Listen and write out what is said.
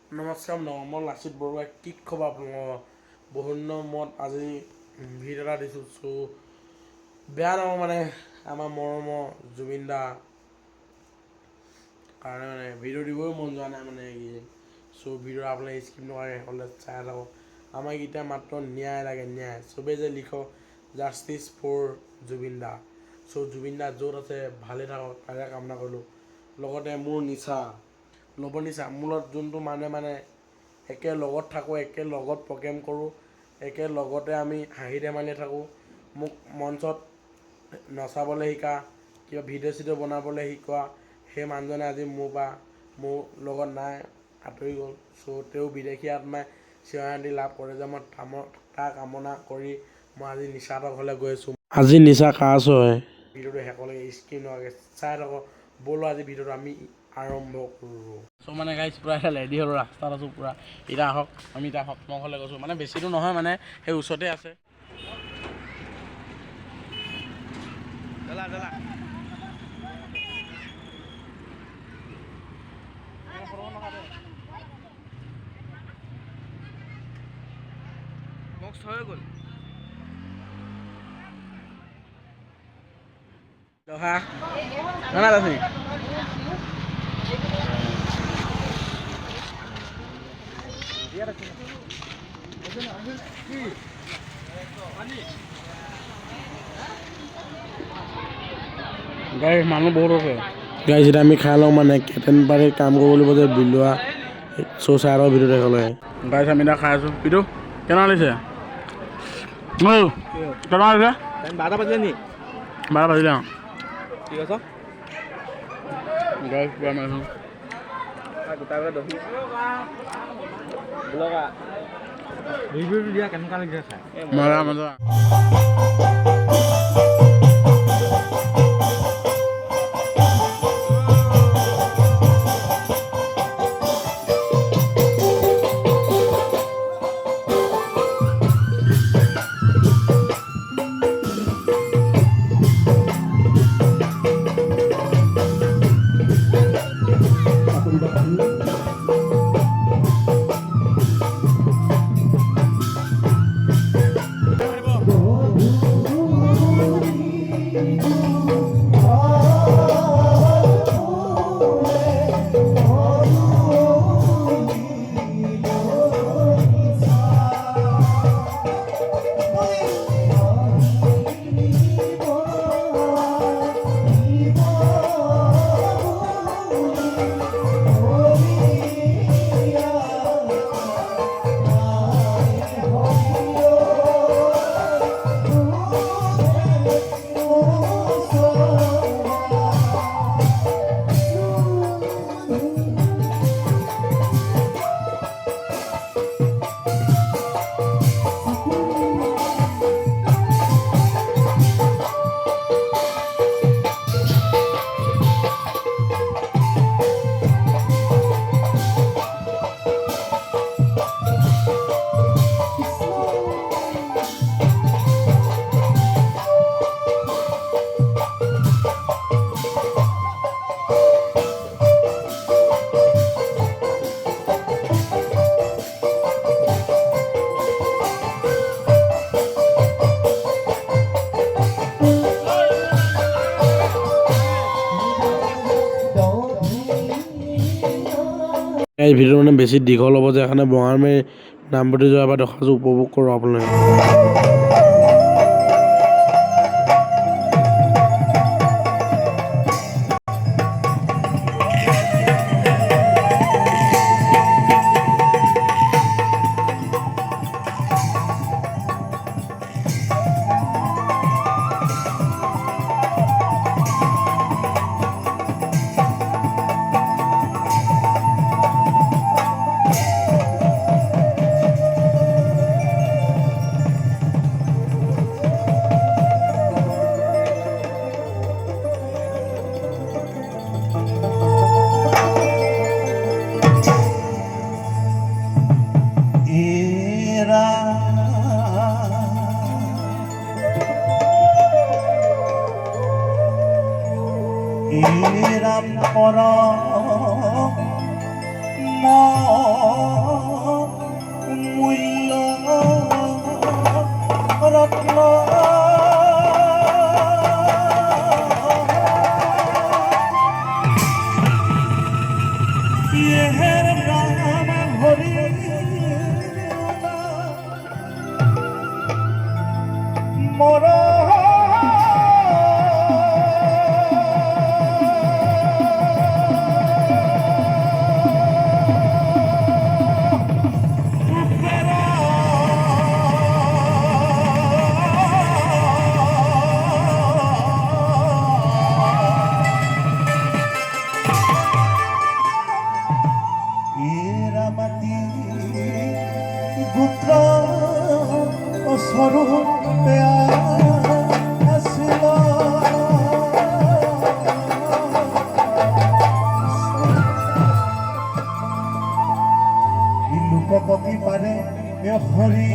নমস্কাৰ মই লাচিত বৰুৱাই কি খবৰ আপোনালোকৰ বহুত দিনৰ মূৰত আজি ভিডিঅ' এটা দিছোঁ বেয়া নহয় মানে আমাৰ মৰমৰ জুবিন দা কাৰণে মানে ভিডিঅ' দিবই মন যোৱা নাই মানে ভিডিঅ' আপোনালোকে স্কিপ নকৰে হ'লে চাই থাকক আমাক এতিয়া মাত্ৰ ন্যায় লাগে ন্যায় চবেই যে লিখক জাষ্টিছ ফৰ জুবিন দা জুবিন দা য'ত আছে ভালে থাকক তাৰে কামনা কৰিলোঁ লগতে মোৰ নিচা ল'ব নিচা মোৰ লগত যোনটো মানে একে লগত থাকোঁ একে লগত প্ৰগ্ৰেম কৰোঁ একে লগতে আমি হাঁহি ধেমালি থাকোঁ মোক মঞ্চত নচাবলৈ শিকা কিবা ভিডিঅ' চিডিঅ' বনাবলৈ শিকোৱা সেই মানুহজনে আজি মোৰ লগত নাই আঁতৰি গ'ল তেওঁ বিদেশী আত্মাই চিৰশান্তি লাভ কৰে যে মই তাৰ কামনা কৰি মই আজি নিচাহঁতৰ ঘৰলৈ গৈ আছোঁ আজি নিচা কাজ হয় ভিডিঅ'টো শেষলৈকে স্কিপ নোহোৱাকৈ চাই থাকক ব'লো আজি ভিডিঅ'টো আমি আৰম্ভ কৰোঁ মানে গাইজ পূৰা এতিয়া ৰেডি হ'লোঁ ৰাস্তাত আছোঁ পূৰা এতিয়া আহক আমি এতিয়া সপ্তমৰ ঘৰলৈ গৈছোঁ মানে বেছি দূৰ নহয় মানে সেই ওচৰতে আছে হৈ গ'ল দহা নানা আছে গাড়ী মানুহ বহুত আছে গাড়ী যেতিয়া আমি খাই লওঁ মানে কেটেন পাৰি কাম কৰিব লাগিব যে বিলোৱা চাই লওঁ ভিডিঅ'টো শেষলৈ গাড়ী আমি এতিয়া খাই আছোঁ পিটো কেনেকুৱা লাগিছে কেনেকুৱা লাগিছে 12টা বাজিলে নি 12 বাজিলে অঁ ঠিক আছে গাড়ী পুৰা মাৰিছোঁ গোটাই দহি ৰিভিউটো দিয়া কেনেকুৱা লাগিছে খাই মজা মজা এই ভিডিঅ'টো মানে বেছি দীঘল হ'ব যে সেইকাৰণে বঙালমাৰী নামভৰ্তি যোৱাৰ পৰা দৰ্খাস্ত উপভোগ কৰোঁ আপোনালোকে এরা পর দেহের নাম হরি মোর মাটি পুত্ৰ স্বৰূপে আছিল লোকপতি পাৰে হৰি